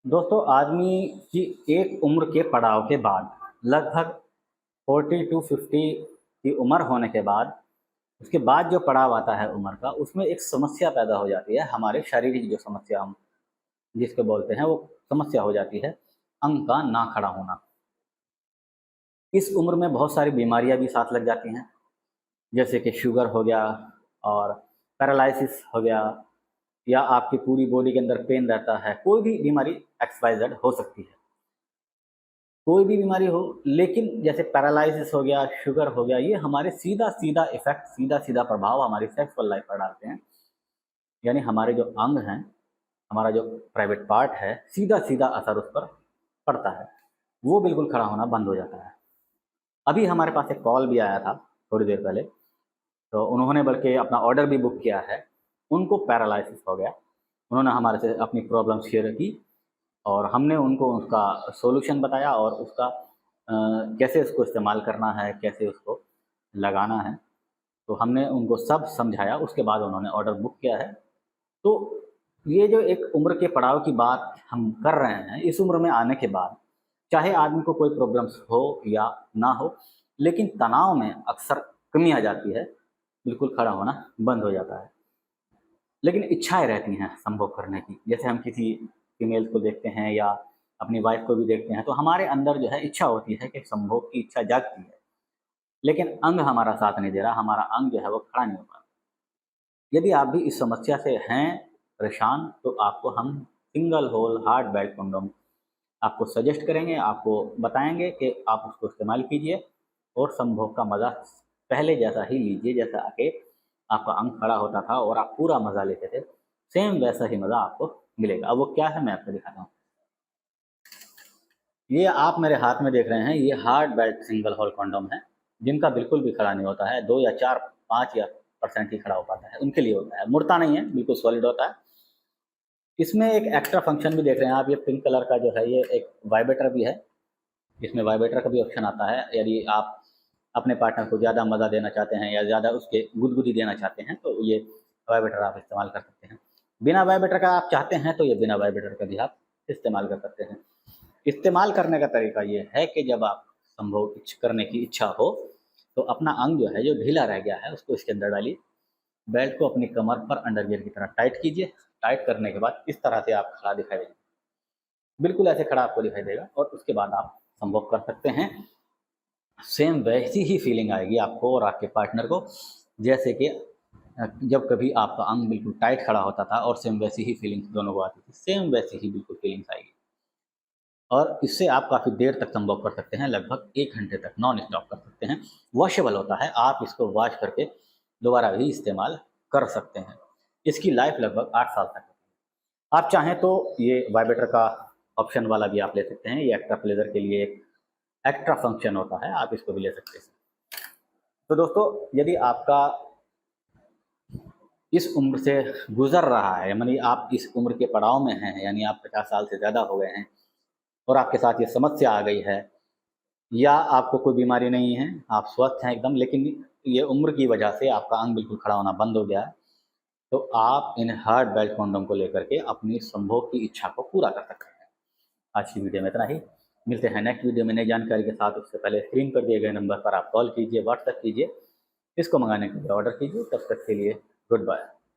दोस्तों, आदमी की एक उम्र के पड़ाव के बाद लगभग 40 टू 50 की उम्र होने के बाद उसके बाद जो पड़ाव आता है उम्र का, उसमें एक समस्या पैदा हो जाती है। हमारे शारीरिक जो समस्या हम जिसको बोलते हैं वो समस्या हो जाती है, अंग का ना खड़ा होना। इस उम्र में बहुत सारी बीमारियां भी साथ लग जाती हैं, जैसे कि शुगर हो गया और पैरालिसिस हो गया, या आपकी पूरी बॉडी के अंदर पेन रहता है। कोई भी बीमारी XYZ हो सकती है, कोई भी बीमारी हो। लेकिन जैसे पैरालिसिस हो गया, शुगर हो गया, ये हमारे सीधा सीधा इफेक्ट, सीधा सीधा प्रभाव हमारी सेक्सुअल लाइफ पर डालते हैं। यानी हमारे जो अंग हैं, हमारा जो प्राइवेट पार्ट है, सीधा सीधा असर उस पर पड़ता है। वो बिल्कुल खड़ा होना बंद हो जाता है। अभी हमारे पास एक कॉल भी आया था थोड़ी देर पहले, तो उन्होंने बल्कि अपना ऑर्डर भी बुक किया है। उनको पैरालिसिस हो गया। उन्होंने हमारे से अपनी प्रॉब्लम शेयर की और हमने उनको उसका सॉल्यूशन बताया और उसका कैसे उसको इस्तेमाल करना है, कैसे उसको लगाना है, तो हमने उनको सब समझाया। उसके बाद उन्होंने ऑर्डर बुक किया है। तो ये जो एक उम्र के पड़ाव की बात हम कर रहे हैं, इस उम्र में आने के बाद चाहे आदमी को कोई प्रॉब्लम्स हो या ना हो, लेकिन तनाव में अक्सर कमी आ जाती है, बिल्कुल खड़ा होना बंद हो जाता है। लेकिन इच्छाएं रहती हैं संभोग करने की। जैसे हम किसी फीमेल को देखते हैं या अपनी वाइफ को भी देखते हैं, तो हमारे अंदर जो है इच्छा होती है कि संभोग की इच्छा जागती है, लेकिन अंग हमारा साथ नहीं दे रहा, हमारा अंग जो है वो खड़ा नहीं हो पा रहा। यदि आप भी इस समस्या से हैं परेशान, तो आपको हम single hole hard belt condom आपको सजेस्ट करेंगे, आपको बताएंगे कि आप उसको इस्तेमाल कीजिए और संभोग का मज़ा पहले जैसा ही लीजिए, जैसा कि आपका अंग खड़ा होता था और आप पूरा मज़ा लेते थे। सेम वैसा ही मज़ा आपको मिलेगा। अब वो क्या है, मैं आपको दिखाता हूँ। ये आप मेरे हाथ में देख रहे हैं, ये hard belt single hole condom है, जिनका बिल्कुल भी खड़ा नहीं होता है। 2 या 4, 5 या % ही खड़ा हो पाता है, उनके लिए होता है। मुड़ता नहीं है, बिल्कुल सॉलिड होता है। इसमें एक एक्स्ट्रा फंक्शन भी देख रहे हैं आप, ये पिंक कलर का जो है, ये एक वाइब्रेटर भी है। इसमें वाइब्रेटर का भी ऑप्शन आता है। यदि आप अपने पार्टनर को ज़्यादा मज़ा देना चाहते हैं या ज़्यादा उसके गुदगुदी देना चाहते हैं, तो ये वाइब्रेटर आप इस्तेमाल कर सकते हैं। बिना वाइब्रेटर का आप चाहते हैं तो ये बिना वाइब्रेटर का भी आप इस्तेमाल कर सकते हैं। इस्तेमाल करने का तरीका ये है कि जब आप संभोग करने की इच्छा हो, तो अपना अंग जो है, जो ढीला रह गया है, उसको इसके अंदर डालिए। बेल्ट को अपनी कमर पर अंडरवियर की तरह टाइट कीजिए। टाइट करने के बाद इस तरह से आप खड़ा दिखाई देगा, बिल्कुल ऐसे खड़ा आपको दिखाई देगा, और उसके बाद आप संभोग कर सकते हैं। सेम वैसी ही फीलिंग आएगी आपको और आपके पार्टनर को, जैसे कि जब कभी आपका अंग बिल्कुल टाइट खड़ा होता था, और सेम वैसी ही फीलिंग्स दोनों को आती थी। सेम वैसी ही बिल्कुल फीलिंग्स आएगी, और इससे आप काफ़ी देर तक संभोग कर सकते हैं, लगभग 1 घंटे तक नॉन स्टॉप कर सकते हैं। वॉशेबल होता है, आप इसको वॉश करके दोबारा भी इस्तेमाल कर सकते हैं। इसकी लाइफ लगभग 8 साल तक होती है। आप चाहें तो ये वाइब्रेटर का ऑप्शन वाला भी आप ले सकते हैं। ये एक्स्ट्रा प्लेजर के लिए एक एक्स्ट्रा फंक्शन होता है, आप इसको भी ले सकते हैं। तो दोस्तों, यदि आपका इस उम्र से गुजर रहा है, यानी आप इस उम्र के पड़ाव में हैं, यानी आप 50 साल से ज़्यादा हो गए हैं और आपके साथ ये समस्या आ गई है, या आपको कोई बीमारी नहीं है, आप स्वस्थ हैं एकदम, लेकिन ये उम्र की वजह से आपका अंग बिल्कुल खड़ा होना बंद हो गया है, तो आप इन हार्ड बेल्ट कंडोम को लेकर के अपनी संभोग की इच्छा को पूरा कर सकते हैं। आज की वीडियो में इतना ही। मिलते हैं नेक्स्ट वीडियो में नई जानकारी के साथ। उससे पहले स्क्रीन पर दिए गए नंबर पर आप कॉल कीजिए, व्हाट्सएप कीजिए, इसको मंगाने के लिए ऑर्डर कीजिए। तब तक के लिए गुड बाय।